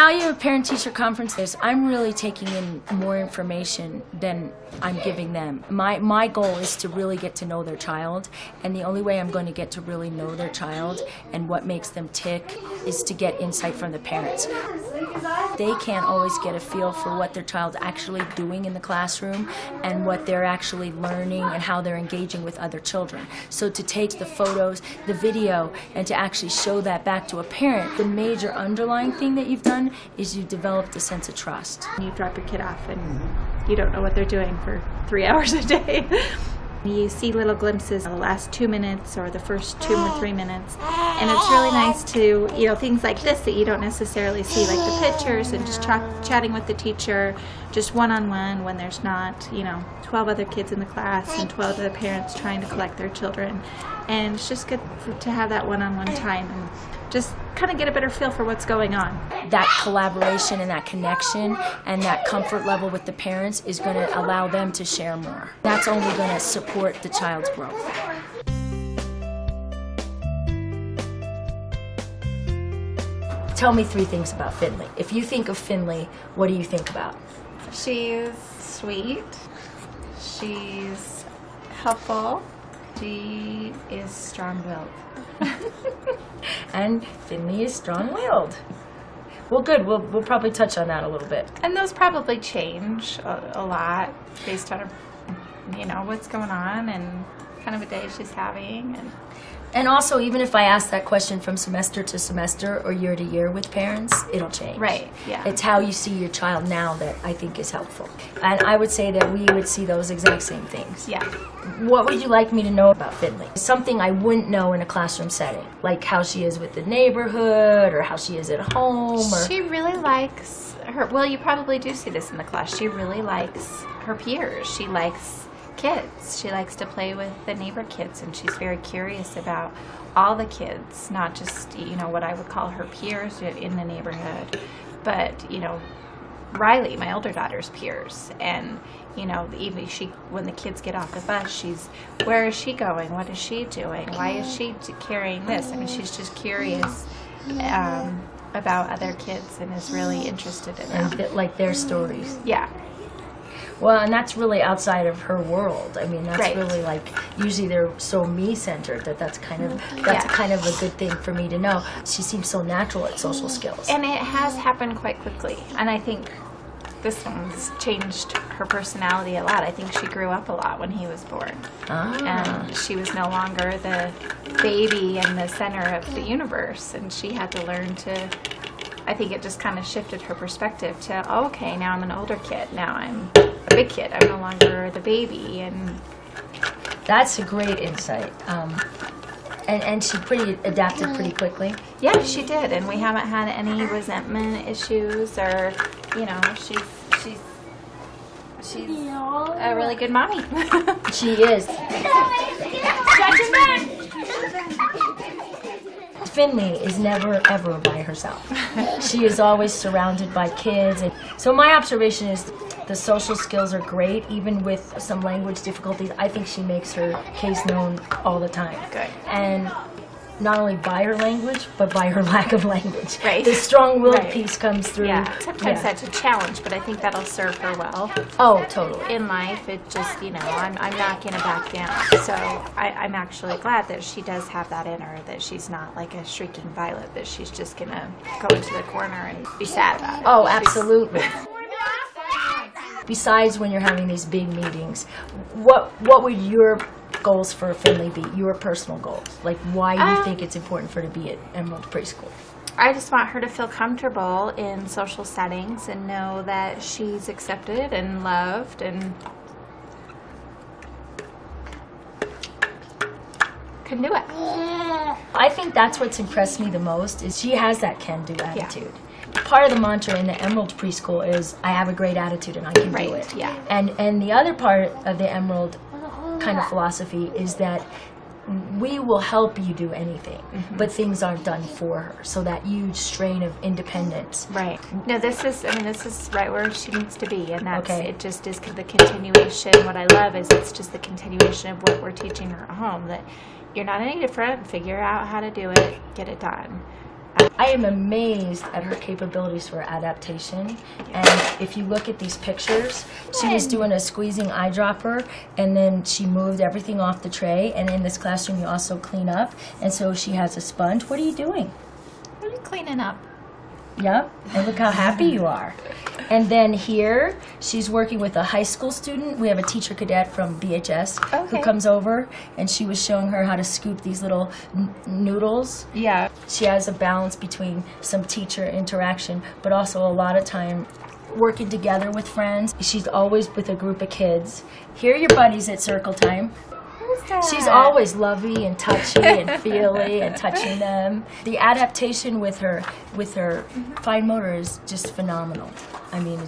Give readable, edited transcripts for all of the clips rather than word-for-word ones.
value of parent-teacher conference is I'm really taking in more information than I'm giving them. My goal is to really get to know their child, and the only way I'm going to get to really know their child and what makes them tick is to get insight from the parents. They can't always get a feel for what their child's actually doing in the classroom and what they're actually learning and how they're engaging with other children. So to take the photos, the video, and to actually show that back to a parent, the major underlying thing that you've done is you've developed a sense of trust. You drop your kid off and you don't know what they're doing for 3 hours a day. You see little glimpses of the last 2 minutes or the first 2 or 3 minutes, and it's really nice to, things like this that you don't necessarily see, like the pictures and just chatting with the teacher, just one-on-one when there's not, 12 other kids in the class and 12 other parents trying to collect their children. And it's just good to have that one-on-one time and just kind of get a better feel for what's going on. That collaboration and that connection and that comfort level with the parents is going to allow them to share more. That's only going to support the child's growth. Tell me 3 things about Finley. If you think of Finley, what do you think about? She's sweet. She's helpful. She is strong-willed. And Finley is strong-willed. Well, good. We'll probably touch on that a little bit. And those probably change a lot based on, what's going on and kind of a day she's having. And also, even if I ask that question from semester to semester or year to year with parents, it'll change. Right, yeah. It's how you see your child now that I think is helpful. And I would say that we would see those exact same things. Yeah. What would you like me to know about Finley? Something I wouldn't know in a classroom setting, like how she is with the neighborhood or how she is at home. She really likes you probably do see this in the class. She really likes her peers. She likes kids. She likes to play with the neighbor kids, and she's very curious about all the kids, not just, what I would call her peers in the neighborhood, but, Riley, my older daughter's peers. And, even when the kids get off the bus, where is she going? What is she doing? Why is she carrying this? I mean, she's just curious about other kids and is really interested in them. And like their stories. Yeah. Well, and that's really outside of her world. I mean, that's right. Really like, usually they're so me-centered that's kind of a good thing for me to know. She seems so natural at social skills. And it has happened quite quickly. And I think this one's changed her personality a lot. I think she grew up a lot when he was born. And she was no longer the baby in the center of the universe, and she had to learn to, I think it just kind of shifted her perspective to, okay, now I'm an older kid. Now I'm a big kid. I'm no longer the baby. And that's a great insight. And she adapted pretty quickly. Yeah, she did. And we haven't had any resentment issues or, she's a really good mommy. She is. Finley is never, ever by herself. She is always surrounded by kids. And so my observation is the social skills are great, even with some language difficulties. I think she makes her case known all the time. Good. And not only by her language, but by her lack of language. Right. The strong-willed right. piece comes through. Yeah, sometimes that's a challenge, but I think that'll serve her well. Oh, totally. In life, it just, I'm not going to back down. So I'm actually glad that she does have that in her, that she's not like a shrieking violet, that she's just going to go into the corner and be sad about it. Oh, absolutely. Besides when you're having these big meetings, what would your goals for Finley be, your personal goals? Like, why do you think it's important for her to be at Emerald Preschool? I just want her to feel comfortable in social settings and know that she's accepted and loved and can do it. I think that's what's impressed me the most is she has that can-do attitude. Yeah. Part of the mantra in the Emerald Preschool is I have a great attitude and I can do it. Yeah. And the other part of the Emerald kind of philosophy is that we will help you do anything, but things aren't done for her. So that huge strain of independence. Right. No, this is right where she needs to be, and that's it. Just is the continuation. What I love is it's just the continuation of what we're teaching her at home. That you're not any different. Figure out how to do it. Get it done. I am amazed at her capabilities for adaptation. And if you look at these pictures, she was doing a squeezing eyedropper, and then she moved everything off the tray. And in this classroom, you also clean up. And so she has a sponge. What are you doing? What are you cleaning up? Yep, and look how happy you are. And then here, she's working with a high school student. We have a teacher cadet from BHS who comes over, and she was showing her how to scoop these little noodles. Yeah. She has a balance between some teacher interaction, but also a lot of time working together with friends. She's always with a group of kids. Here are your buddies at circle time. She's always lovey and touchy and feely and touching them. The adaptation with her fine motor is just phenomenal. I mean,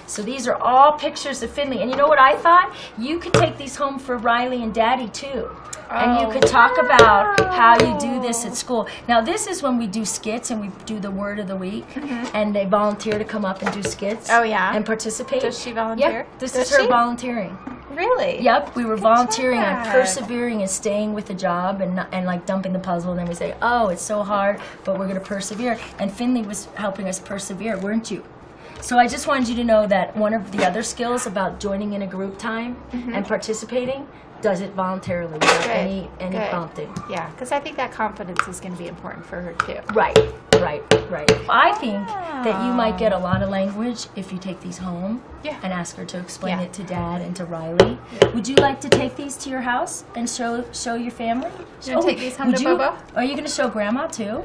so these are all pictures of Finley. And you know what I thought? You could take these home for Riley and Daddy too. And you could talk about how you do this at school. Now, this is when we do skits and we do the word of the week, and they volunteer to come up and do skits. Oh, yeah? And participate. Does she volunteer? Yep, this is her volunteering. Really? Yep, we were volunteering on persevering and staying with the job and like dumping the puzzle, and then we say, oh, it's so hard, but we're going to persevere. And Finley was helping us persevere, weren't you? So I just wanted you to know that one of the other skills about joining in a group time and participating, does it voluntarily without any prompting. Yeah, because I think that confidence is going to be important for her too. Right. I think that you might get a lot of language if you take these home and ask her to explain it to Dad and to Riley. Yeah. Would you like to take these to your house and show your family? You want to take these home to Bobo? Are you going to show Grandma too?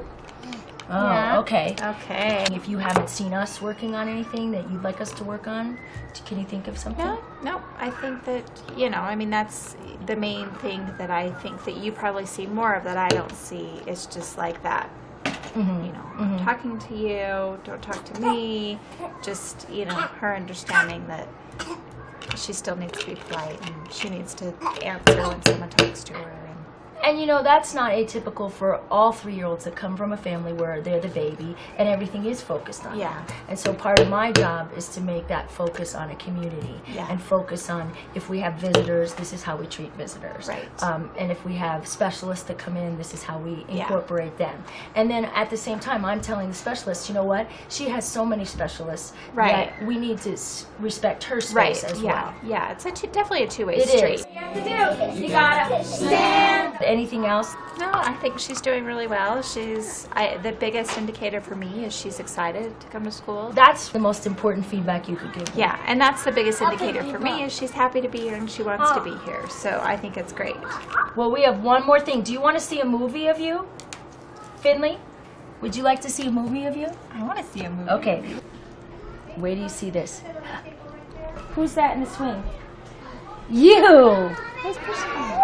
Oh, yeah. Okay. Okay. If you haven't seen us working on anything that you'd like us to work on, can you think of something? No, I think that, I mean, that's the main thing that I think that you probably see more of that I don't see. It's just like that. I'm talking to you, don't talk to me. Just, her understanding that she still needs to be polite and she needs to answer when someone talks to her. And that's not atypical for all 3-year-olds that come from a family where they're the baby and everything is focused on them. And so part of my job is to make that focus on a community and focus on if we have visitors, this is how we treat visitors. Right. And if we have specialists that come in, this is how we incorporate them. And then at the same time, I'm telling the specialists, you know what? She has so many specialists that we need to respect her space as well. Yeah, it's definitely a two-way street. It is. What you have to do, you gotta stand. Anything else? No, I think she's doing really well. The biggest indicator for me is she's excited to come to school. That's the most important feedback you could give me. Yeah, and that's the biggest indicator for me is she's happy to be here and she wants to be here. So I think it's great. Well, we have one more thing. Do you want to see a movie of you? Finley? Would you like to see a movie of you? I want to see a movie. Okay. Wait till you see this. Who's that in the swing? You! Who's Preschool?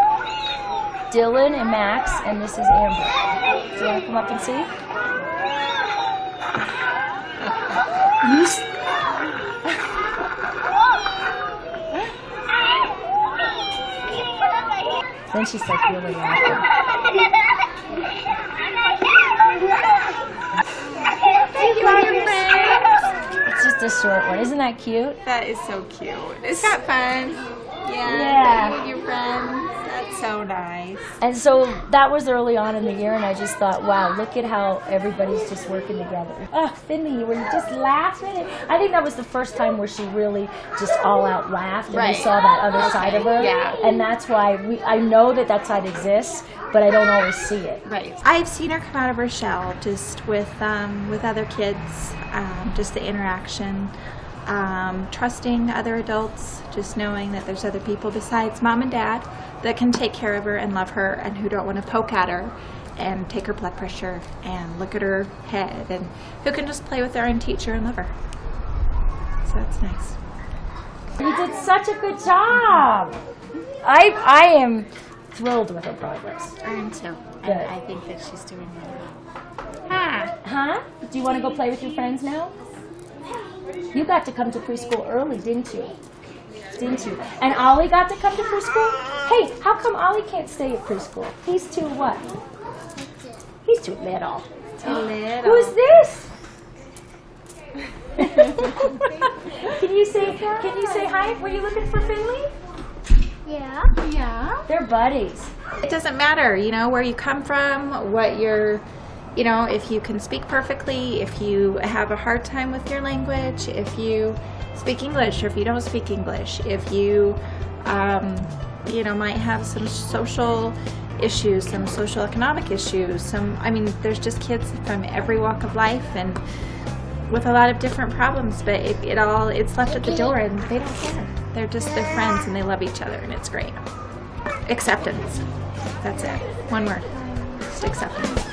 Dylan and Max, and this is Amber. Do you want to come up and see? Then she starts really laughing. Thank you, your friends. It's just a short one. Isn't that cute? That is so cute. Is that fun? Yeah. You and your friends. That's so nice. And so that was early on in the year, and I just thought, wow, look at how everybody's just working together. Oh, Finley, were you just laughing? I think that was the first time where she really just all out laughed, and we saw that other side of her. Yeah. And that's why I know that side exists, but I don't always see it. Right. I've seen her come out of her shell just with other kids, just the interaction. Trusting other adults, just knowing that there's other people besides mom and dad that can take care of her and love her and who don't want to poke at her and take her blood pressure and look at her head and who can just play with her and teach her and love her. So that's nice. You did such a good job. I am thrilled with her progress. I am too. Good. I think that she's doing really well. Huh? Do you want to go play with your friends now? You got to come to preschool early, didn't you? And Ollie got to come to preschool? Hey, how come Ollie can't stay at preschool? He's too what? He's too little. Who's this? Can you say hi? Were you looking for Finley? Yeah. They're buddies. It doesn't matter, where you come from, what your You know, if you can speak perfectly, if you have a hard time with your language, if you speak English or if you don't speak English, if you, you know, might have some social issues, some social economic issues, I mean, there's just kids from every walk of life and with a lot of different problems, but it's left at the door and they don't care. They're friends and they love each other and it's great. Acceptance. That's it. One word. Just acceptance.